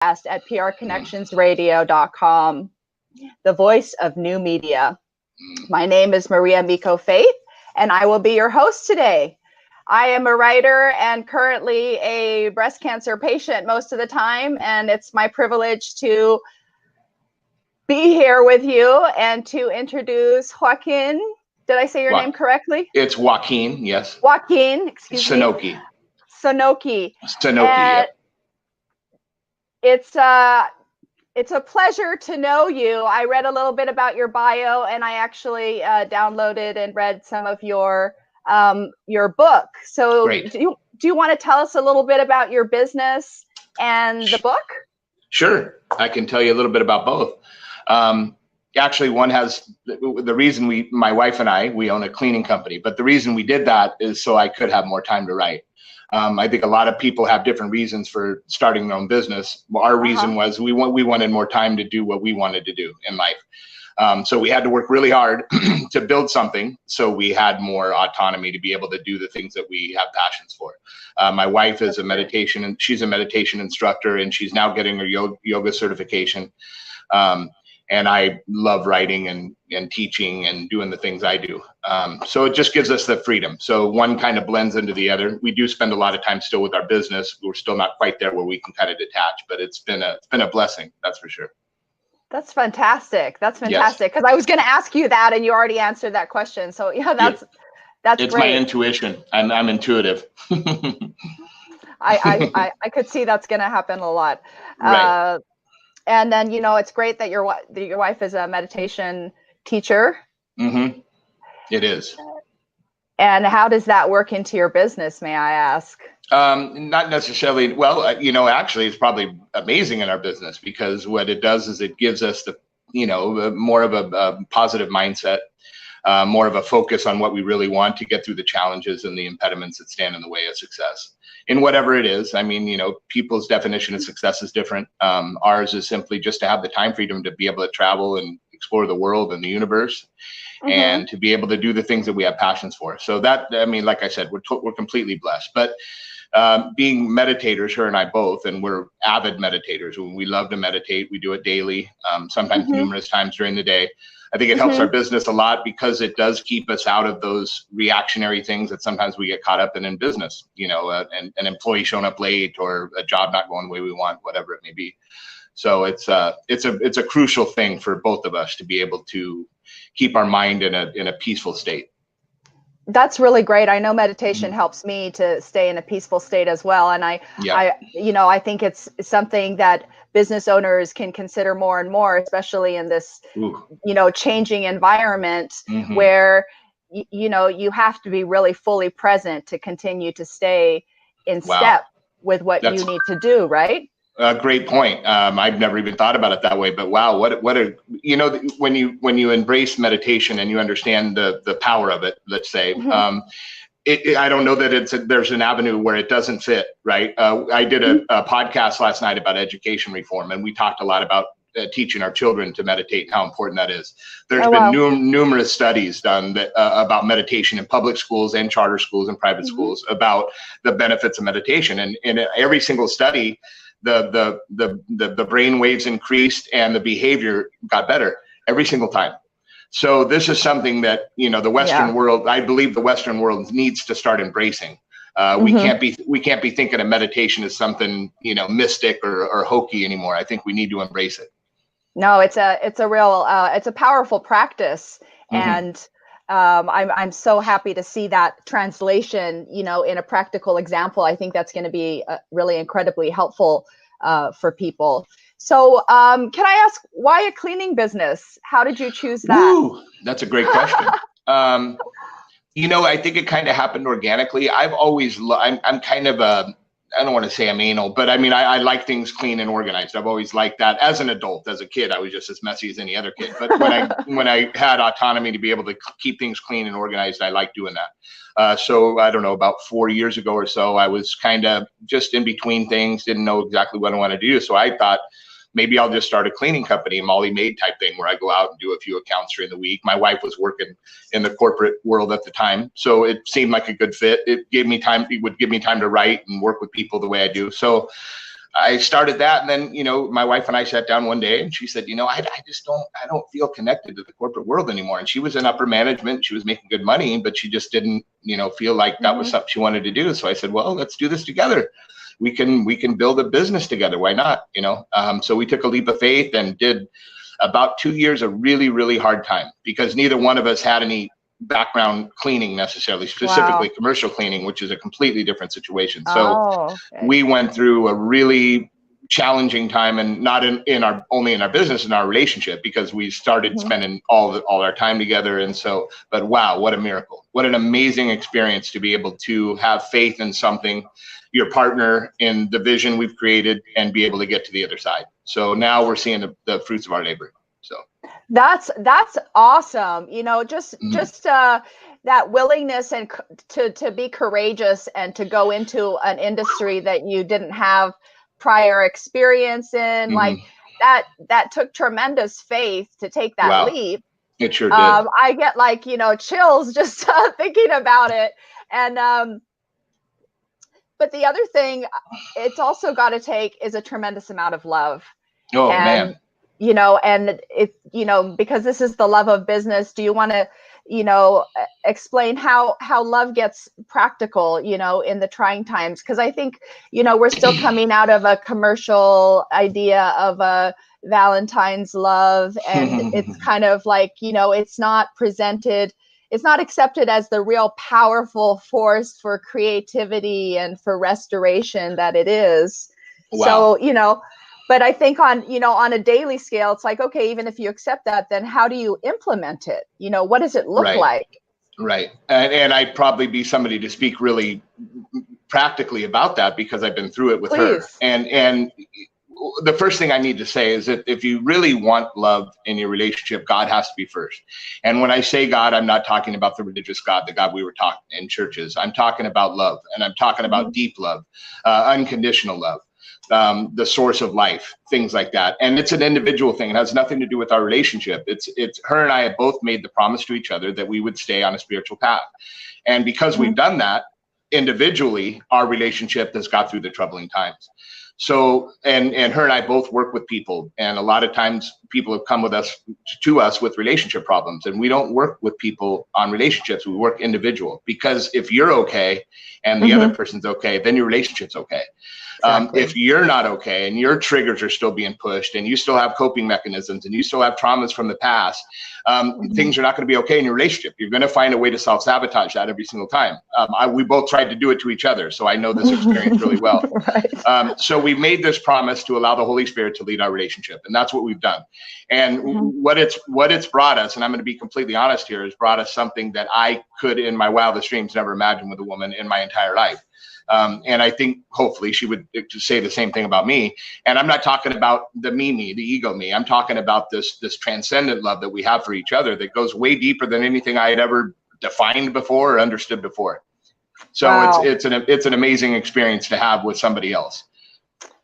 at prconnectionsradio.com, the voice of new media. My name is Maria Miko Faith, and I will be your host today. I am a writer and currently a breast cancer patient most of the time, and it's my privilege to be here with you and to introduce Joaquin. Did I say your name correctly? It's Joaquin, yes. Joaquin, excuse Sonoqui. me. Sonoqui. Sonoqui, yeah. It's a pleasure to know you. I read a little bit about your bio, and I actually downloaded and read some of your book. So great. Do you want to tell us a little bit about your business and the book? Sure. I can tell you a little bit about both. Actually, one has the reason my wife and we own a cleaning company, but the reason we did that is so I could have more time to write. I think a lot of people have different reasons for starting their own business. Our reason was we wanted more time to do what we wanted to do in life. So we had to work really hard to build something so we had more autonomy to be able to do the things that we have passions for. My wife is she's a meditation instructor, and she's now getting her yoga certification. And I love writing and teaching and doing the things I do. So it just gives us the freedom. So one kind of blends into the other. We do spend a lot of time still with our business. We're still not quite there where we can kind of detach, but it's been a blessing, that's for sure. That's fantastic. That's fantastic. Because I was going to ask you that, and you already answered that question. So yeah, that's it's great. My intuition. I'm intuitive. I could see that's going to happen a lot. Right. And then, it's great that your wife is a meditation teacher. Mm-hmm. It is. And how does that work into your business, may I ask? Not necessarily. Well, actually, it's probably amazing in our business, because what it does is it gives us more of a positive mindset, more of a focus on what we really want to get through the challenges and the impediments that stand in the way of success. In whatever it is, people's definition of success is different. Ours is simply just to have the time freedom to be able to travel and explore the world and the universe, and to be able to do the things that we have passions for. So that, like I said, we're completely blessed. But being meditators, her and I both, and we're avid meditators. We love to meditate. We do it daily, sometimes numerous times during the day. I think it helps our business a lot because it does keep us out of those reactionary things that sometimes we get caught up in business, an employee showing up late or a job not going the way we want, whatever it may be. So it's a crucial thing for both of us to be able to keep our mind in a peaceful state. That's really great. I know meditation helps me to stay in a peaceful state as well. And I think it's something that business owners can consider more and more, especially in this, changing environment where, you have to be really fully present to continue to stay in step with what you need to do, right? Great point. I've never even thought about it that way, but wow, when you embrace meditation and you understand the power of it, let's say, I don't know that there's an avenue where it doesn't fit, right? I did a podcast last night about education reform, and we talked a lot about teaching our children to meditate and how important that is. There's been numerous studies done about meditation in public schools and charter schools and private schools about the benefits of meditation, and in every single study, the brain waves increased and the behavior got better every single time. So this is something that, the Western world, I believe the Western world needs to start embracing. We can't be thinking of meditation as something, mystic or hokey anymore. I think we need to embrace it. No, it's a powerful practice. And I'm so happy to see that translation, in a practical example. I think that's going to be really incredibly helpful for people. So can I ask, why a cleaning business? How did you choose that? Ooh, that's a great question. I think it kind of happened organically. I've always, I'm kind of I don't want to say I'm anal, but I like things clean and organized. I've always liked that. As an adult, as a kid, I was just as messy as any other kid. But when I had autonomy to be able to keep things clean and organized, I liked doing that. So I don't know, about 4 years ago or so, I was kind of just in between things, didn't know exactly what I wanted to do. So I thought, maybe I'll just start a cleaning company, Molly Maid type thing, where I go out and do a few accounts during the week. My wife was working in the corporate world at the time, so it seemed like a good fit. It would give me time to write and work with people the way I do. So I started that, and then, my wife and I sat down one day, and she said, I don't feel connected to the corporate world anymore. And she was in upper management, she was making good money, but she just didn't, feel like that was something she wanted to do. So I said, well, let's do this together. We can build a business together. Why not? So we took a leap of faith and did about 2 years of really, really hard time, because neither one of us had any background cleaning necessarily, specifically commercial cleaning, which is a completely different situation. So we went through a really challenging time, and not only in our business, in our relationship, because we started spending all our time together. And so, but wow, what a miracle. What an amazing experience to be able to have faith in something, your partner, in the vision we've created, and be able to get to the other side. So now we're seeing the fruits of our labor. So that's awesome. Just that willingness and to be courageous and to go into an industry that you didn't have prior experience in, like that took tremendous faith to take that leap. It sure did. I get chills just thinking about it. And but the other thing it's also got to take is a tremendous amount of love. Oh, man. And it, because this is the love of business, do you want to, explain how love gets practical, in the trying times? Because I think, we're still coming out of a commercial idea of a Valentine's love. And it's kind of like, it's not accepted as the real powerful force for creativity and for restoration that it is. Wow. So, but I think on a daily scale, it's like, okay, even if you accept that, then how do you implement it? What does it look like? Right. And I'd probably be somebody to speak really practically about that, because I've been through it with her. And the first thing I need to say is that if you really want love in your relationship, God has to be first. And when I say God, I'm not talking about the religious God, the God we were talking in churches. I'm talking about love, and I'm talking about deep love, unconditional love. The source of life, things like that. And it's an individual thing. It has nothing to do with our relationship. It's her and I have both made the promise to each other that we would stay on a spiritual path. And because we've done that individually, our relationship has got through the troubling times. So, and her and I both work with people, and a lot of times people have come to us with relationship problems, and we don't work with people on relationships. We work individual, because if you're okay and the other person's okay, then your relationship's okay. Exactly. If you're not okay and your triggers are still being pushed, and you still have coping mechanisms, and you still have traumas from the past, things are not going to be okay in your relationship. You're going to find a way to self-sabotage that every single time. We both tried to do it to each other, so I know this experience really well. So we've made this promise to allow the Holy Spirit to lead our relationship, and that's what we've done. And what it's brought us, and I'm going to be completely honest here, has brought us something that I could in my wildest dreams never imagine with a woman in my entire life. And I think hopefully she would say the same thing about me. And I'm not talking about the me, the ego me. I'm talking about this transcendent love that we have for each other that goes way deeper than anything I had ever defined before or understood before. So it's an amazing experience to have with somebody else.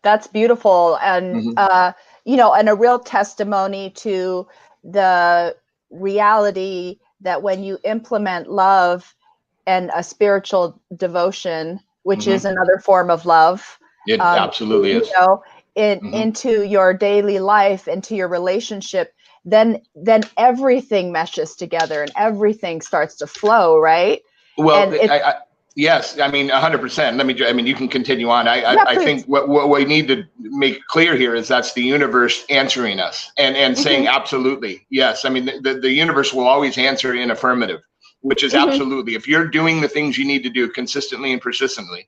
That's beautiful. And, and a real testimony to the reality that when you implement love and a spiritual devotion, which is another form of love. It absolutely is. Into your daily life, into your relationship, then everything meshes together and everything starts to flow, right? Well, yes, I mean, 100%. You can continue on. I think what we need to make clear here is that's the universe answering us and saying absolutely yes. I mean, the universe will always answer in affirmative, which is absolutely, if you're doing the things you need to do consistently and persistently,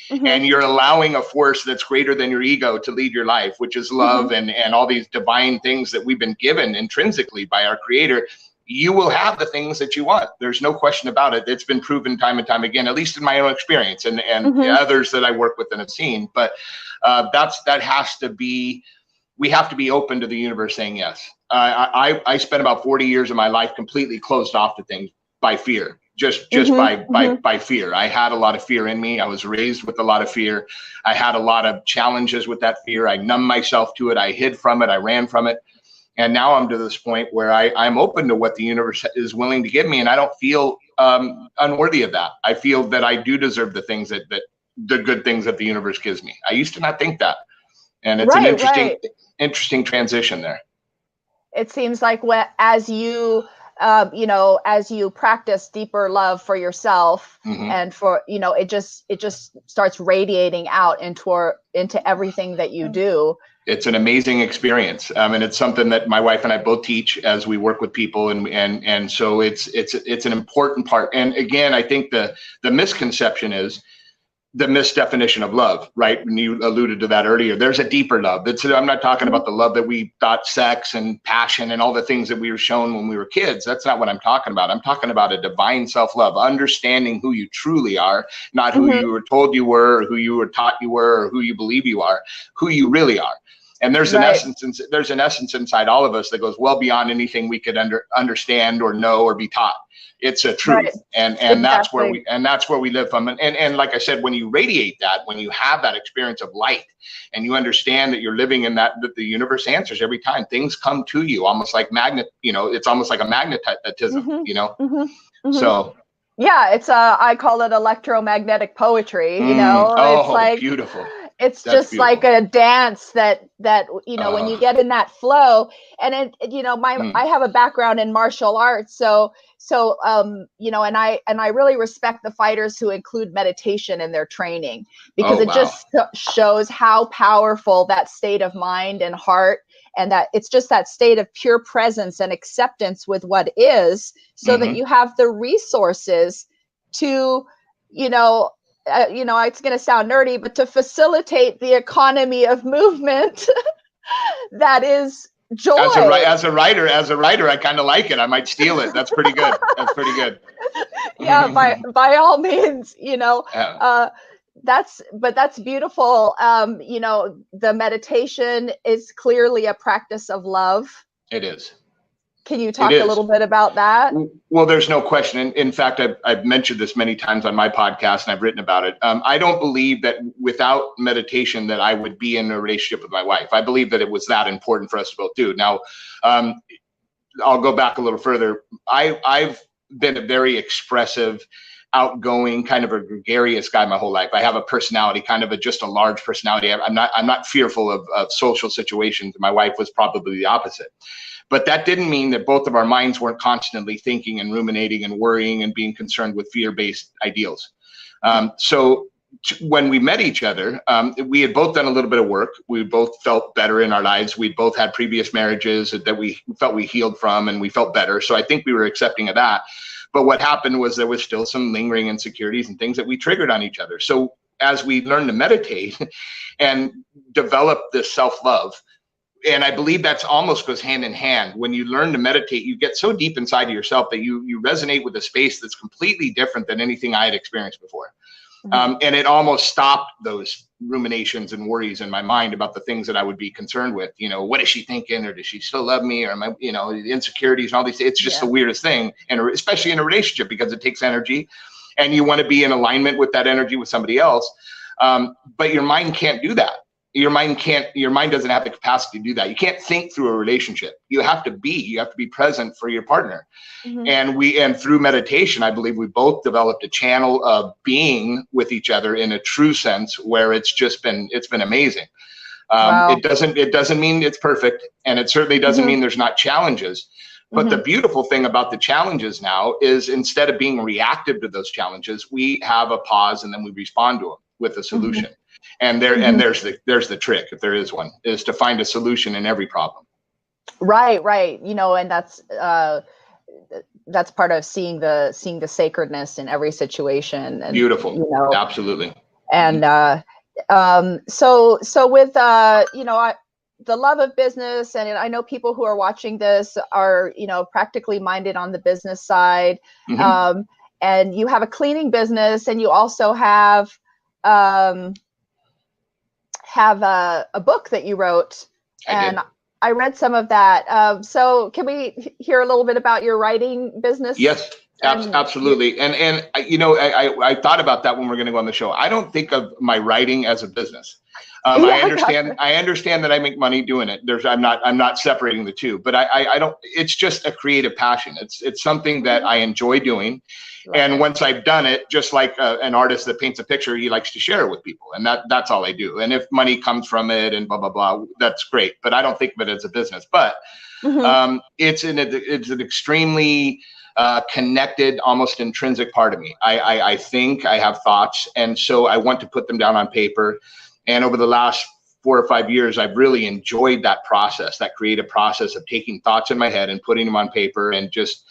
and you're allowing a force that's greater than your ego to lead your life, which is love and all these divine things that we've been given intrinsically by our creator, you will have the things that you want. There's no question about it. It's been proven time and time again, at least in my own experience and others that I work with and have seen. But that has to be, we have to be open to the universe saying yes. I spent about 40 years of my life completely closed off to things. By fear, just by fear. I had a lot of fear in me. I was raised with a lot of fear. I had a lot of challenges with that fear. I numbed myself to it. I hid from it. I ran from it. And now I'm to this point where I'm open to what the universe is willing to give me. And I don't feel unworthy of that. I feel that I do deserve the things the good things that the universe gives me. I used to not think that. And it's an interesting transition there. It seems like as you as you practice deeper love for yourself, and for, it just starts radiating out into everything that you do. It's an amazing experience. And it's something that my wife and I both teach as we work with people. And so it's an important part. And again, I think the misconception is the misdefinition of love, right? When you alluded to that earlier, there's a deeper love. I'm not talking about the love that we thought sex and passion and all the things that we were shown when we were kids. That's not what I'm talking about. I'm talking about a divine self-love, understanding who you truly are, not who you were told you were, or who you were taught you were, or who you believe you are, who you really are. And there's an essence inside all of us that goes well beyond anything we could understand or know or be taught. It's a truth, and that's where we live from. And like I said, when you radiate that, when you have that experience of light, and you understand that you're living in that the universe answers every time. Things come to you almost like magnet. It's almost like a magnetism. So. Yeah, it's I call it electromagnetic poetry. It's like beautiful. It's That's just beautiful. Like a dance that when you get in that flow, and I have a background in martial arts, so and I really respect the fighters who include meditation in their training, because just shows how powerful that state of mind and heart, and that it's just that state of pure presence and acceptance with what is, so that you have the resources to, it's going to sound nerdy, but to facilitate the economy of movement that is joy. As a writer, I kind of like it. I might steal it. That's pretty good. Yeah, by all means, that's beautiful. The meditation is clearly a practice of love. It is. Can you talk a little bit about that? Well, there's no question. In fact, I've mentioned this many times on my podcast, and I've written about it. I don't believe that without meditation that I would be in a relationship with my wife. I believe that it was that important for us to both do. Now, I'll go back a little further. I've been a very expressive, outgoing, kind of a gregarious guy my whole life. I have a personality, kind of just a large personality. I'm not fearful of social situations. My wife was probably the opposite. But that didn't mean that both of our minds weren't constantly thinking and ruminating and worrying and being concerned with fear-based ideals. So when we met each other, we had both done a little bit of work. We both felt better in our lives. We both had previous marriages that we felt we healed from, and we felt better. So I think we were accepting of that. But what happened was there was still some lingering insecurities and things that we triggered on each other. So as we learned to meditate and develop this self-love, and I believe that's almost goes hand in hand. When you learn to meditate, you get so deep inside of yourself that you resonate with a space that's completely different than anything I had experienced before. And it almost stopped those ruminations and worries in my mind about the things that I would be concerned with. What is she thinking? Or does she still love me? Or am I, the insecurities and all these, it's just the weirdest thing. And especially in a relationship, because it takes energy and you want to be in alignment with that energy with somebody else. But your mind can't do that. Your mind doesn't have the capacity to do that. You can't think through a relationship. You have to be present for your partner. And through meditation, I believe we both developed a channel of being with each other in a true sense, where it's been amazing. Wow. It doesn't mean it's perfect, and it certainly doesn't mean there's not challenges. But the beautiful thing about the challenges now is, instead of being reactive to those challenges, we have a pause and then we respond to them with a solution. And there's the trick, if there is one, is to find a solution in every problem. Right. And that's part of seeing the sacredness in every situation. And, beautiful. Absolutely. And so with the love of business, and I know people who are watching this are practically minded on the business side. And you have a cleaning business, and you also have a book that you wrote, and I read some of that. So can we hear a little bit about your writing business? Yes, absolutely. And I thought about that when we're going to go on the show. I don't think of my writing as a business. I understand that I make money doing it. I'm not separating the two, but I don't, it's just a creative passion. It's something that I enjoy doing. And once I've done it, just like an artist that paints a picture, he likes to share it with people. And that's all I do. And if money comes from it and blah, blah, blah, that's great. But I don't think of it as a business. But it's an extremely connected, almost intrinsic part of me. I think, I have thoughts. And so I want to put them down on paper. And over the last 4 or 5 years, I've really enjoyed that process, that creative process of taking thoughts in my head and putting them on paper. And just,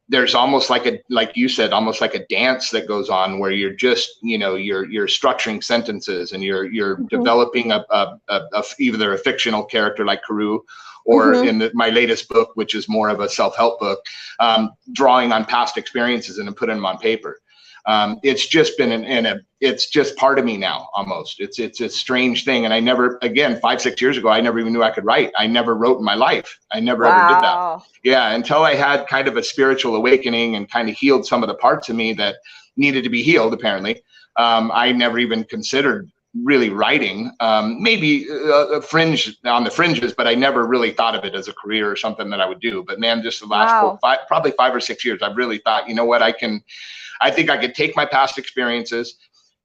there's almost like you said, almost like a dance that goes on where you're just, you're structuring sentences and you're developing either a fictional character like Carew, or in my latest book, which is more of a self-help book, drawing on past experiences and then putting them on paper. It's just been it's just part of me now, almost. It's a strange thing. And I never, again, 5-6 years ago, I never even knew I could write. I never wrote in my life. I never ever did that. Yeah. Until I had kind of a spiritual awakening and kind of healed some of the parts of me that needed to be healed, apparently. I never even considered really writing, maybe a fringe on the fringes, but I never really thought of it as a career or something that I would do. But man, just the last probably 5 or 6 years, I've really thought, you know what, I think I could take my past experiences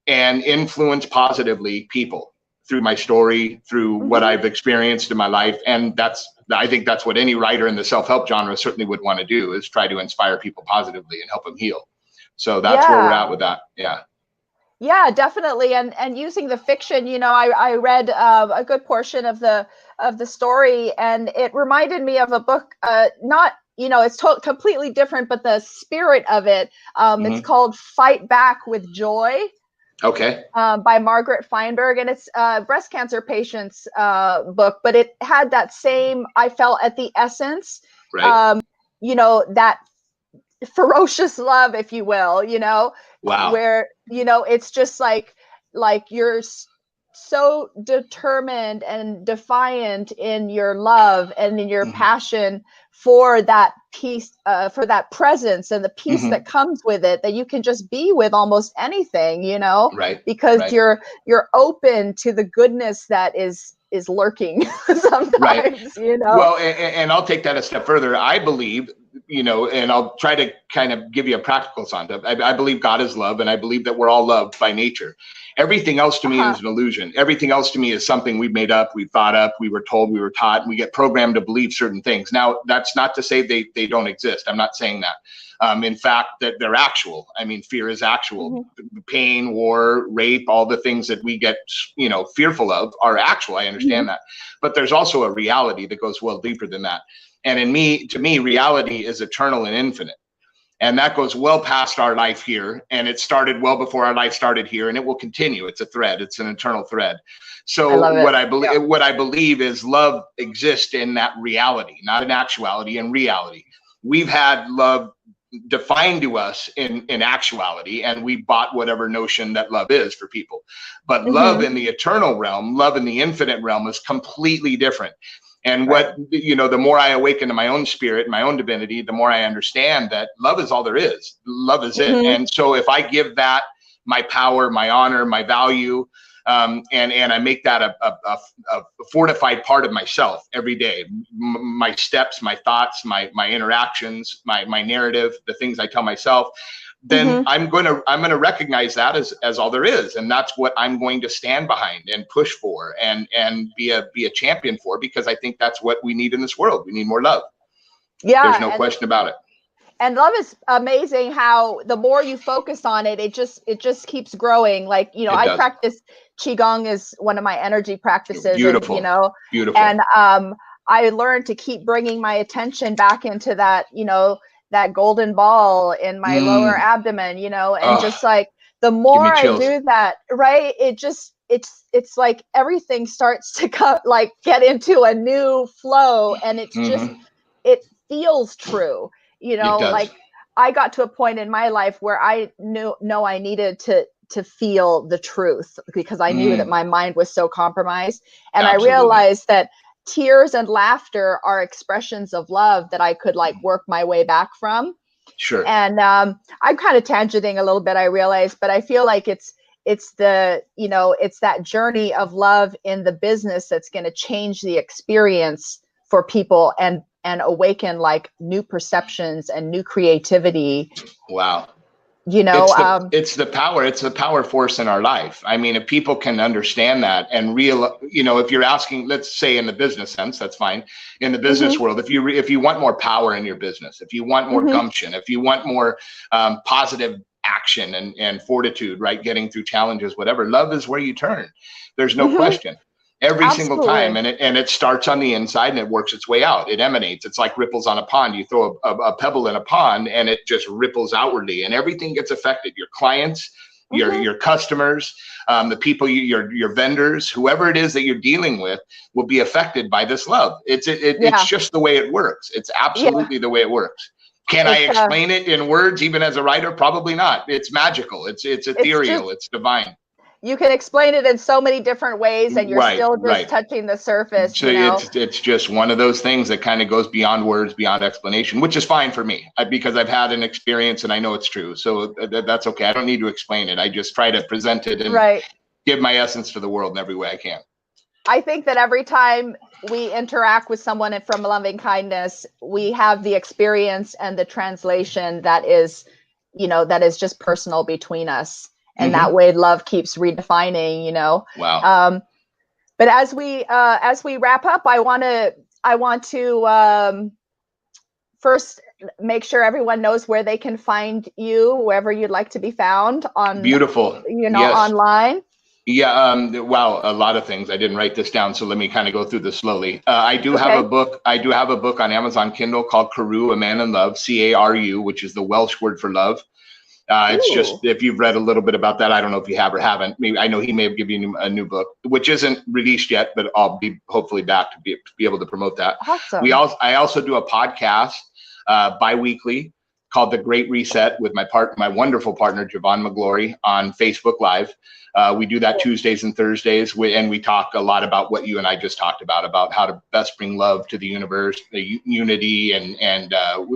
and influence positively people through my story, through what I've experienced in my life. And I think that's what any writer in the self-help genre certainly would want to do, is try to inspire people positively and help them heal. So that's where we're at with that. Yeah. Yeah, definitely. And using the fiction, I read a good portion of the story, and it reminded me of a book, not, it's completely different, but the spirit of it, it's called Fight Back with Joy. Okay. By Margaret Feinberg. And it's a breast cancer patient's book, but it had that same, I felt at the essence, right. That ferocious love, if you will, wow. where, it's just like you're so determined and defiant in your love and in your passion for that peace, for that presence and the peace that comes with it, that you can just be with almost anything, right. because right. you're open to the goodness that is lurking sometimes, right. Well, and I'll take that a step further. I believe, and I'll try to kind of give you a practical concept. I believe God is love, and I believe that we're all loved by nature. Everything else to me is an illusion. Everything else to me is something we've made up, we've thought up, we were told, we were taught, and we get programmed to believe certain things. Now, that's not to say they don't exist. I'm not saying that. In fact, that they're actual. I mean, fear is actual. Pain, war, rape, all the things that we get, fearful of are actual. I understand that. But there's also a reality that goes well deeper than that. And to me, reality is eternal and infinite. And that goes well past our life here. And it started well before our life started here, and it will continue. It's a thread. It's an eternal thread. So what I believe is love exists in that reality, not in actuality, in reality. We've had love defined to us in actuality, and we bought whatever notion that love is for people. But love in the eternal realm, love in the infinite realm is completely different. And the more I awaken to my own spirit, my own divinity, the more I understand that love is all there is. Love is it. And so if I give that my power, my honor, my value, and I make that a fortified part of myself every day, my steps, my thoughts, my interactions, my narrative, the things I tell myself, then I'm going to recognize that as all there is. And that's what I'm going to stand behind and push for and be a champion for, because I think that's what we need in this world. We need more love. Yeah. There's no question about it. And love is amazing how the more you focus on it, it just keeps growing. Like, I practice Qigong is one of my energy practices. Beautiful. And, beautiful. And I learned to keep bringing my attention back into that, that golden ball in my lower abdomen, and just like the more I do that, right, it's like everything starts to get into a new flow, and it's just, it feels true, like I got to a point in my life where I know I needed to feel the truth, because I knew that my mind was so compromised. And I realized that tears and laughter are expressions of love that I could work my way back from. Sure. And I'm kind of tangenting a little bit, I realize, but I feel like it's it's the, you know, it's that journey of love in the business that's going to change the experience for people and awaken like new perceptions and new creativity. Wow. You know, it's the power force in our life. I mean, if people can understand that and you know, if you're asking, let's say in the business sense, that's fine. In the business world, if you want more power in your business, if you want more gumption, if you want more positive action and fortitude, right, getting through challenges, whatever, love is where you turn. There's no question. Every single time, and it starts on the inside and it works its way out. It emanates. It's like ripples on a pond. You throw a pebble in a pond and it just ripples outwardly, and everything gets affected. Your clients, your customers, the people, your vendors, whoever it is that you're dealing with, will be affected by this love. It's just the way it works. It's absolutely the way it works. Can I explain it in words, even as a writer? Probably not. It's magical. It's ethereal. It's divine. You can explain it in so many different ways, and you're still just touching the surface. So it's just one of those things that kind of goes beyond words, beyond explanation, which is fine for me because I've had an experience and I know it's true. So that's okay. I don't need to explain it. I just try to present it and give my essence to the world in every way I can. I think that every time we interact with someone from loving kindness, we have the experience and the translation that is, you know, that is just personal between us. And that way love keeps redefining, you know. Wow. But as we wrap up, I want to first make sure everyone knows where they can find you, wherever you'd like to be found on, beautiful, you know, online. Yeah. Wow. A lot of things. I didn't write this down, so let me kind of go through this slowly. I do have a book. I do have a book on Amazon Kindle called Carew, A Man in Love, CARU, which is the Welsh word for love. It's just, if you've read a little bit about that, I don't know if you have or haven't. Maybe, I know he may have given you a new book, which isn't released yet, but I'll be hopefully back to be able to promote that. Awesome. I also do a podcast bi-weekly called The Great Reset with my wonderful partner, Javon McGlory, on Facebook Live. We do that Tuesdays and Thursdays, and we talk a lot about what you and I just talked about how to best bring love to the universe, the unity, and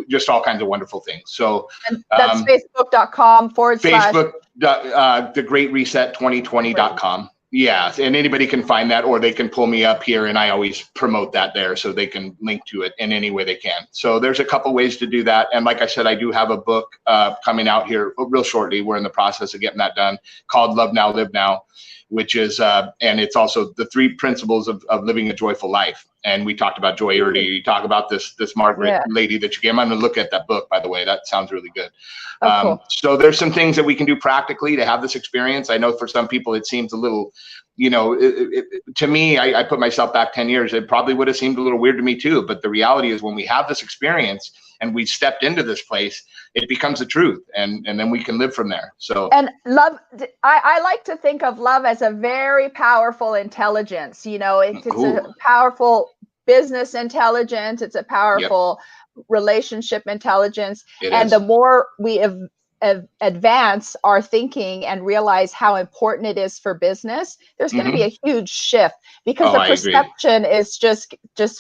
just all kinds of wonderful things. So and that's facebook.com/ Facebook, thegreatreset2020.com. Yeah, and anybody can find that, or they can pull me up here, and I always promote that there so they can link to it in any way they can. So there's a couple ways to do that. And like I said, I do have a book coming out here real shortly. We're in the process of getting that done, called Love Now, Live Now, which is, and it's also the 3 principles of living a joyful life. And we talked about joy earlier. You talk about this Margaret lady that you gave. I'm going to look at that book, by the way. That sounds really good. Cool. So there's some things that we can do practically to have this experience. I know for some people it seems a little, you know, to me, I put myself back 10 years. It probably would have seemed a little weird to me too. But the reality is, when we have this experience and we stepped into this place, it becomes the truth, and then we can live from there. So, and love, I like to think of love as a very powerful intelligence. You know, it's a powerful business intelligence. It's a powerful relationship intelligence. The more we advance our thinking and realize how important it is for business, there's going to be a huge shift, because the perception is just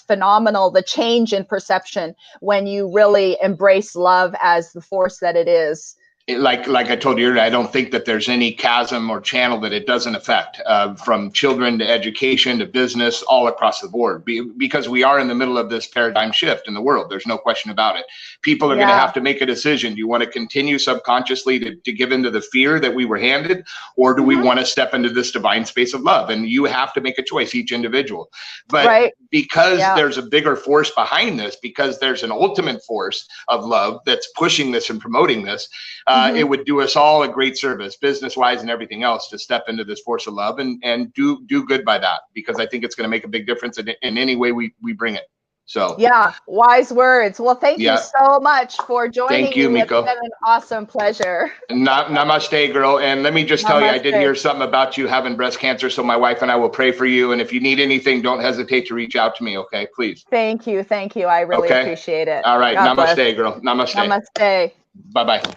phenomenal. The change in perception when you really embrace love as the force that it is. Like I told you earlier, I don't think that there's any chasm or channel that it doesn't affect, from children to education to business, all across the board, because we are in the middle of this paradigm shift in the world. There's no question about it. People are going to have to make a decision. Do you want to continue subconsciously to give into the fear that we were handed, or do we want to step into this divine space of love? And you have to make a choice, each individual. But because there's a bigger force behind this, because there's an ultimate force of love that's pushing this and promoting this, it would do us all a great service, business-wise and everything else, to step into this force of love and do good by that, because I think it's going to make a big difference in any way we bring it. So wise words. Well, thank you so much for joining. Thank you, Miko. It's been an awesome pleasure. Namaste, girl. And let me just tell you, I did hear something about you having breast cancer, so my wife and I will pray for you. And if you need anything, don't hesitate to reach out to me, okay? Please. Thank you. I really appreciate it. All right. Namaste, girl. Namaste. Namaste. Bye-bye. Bye.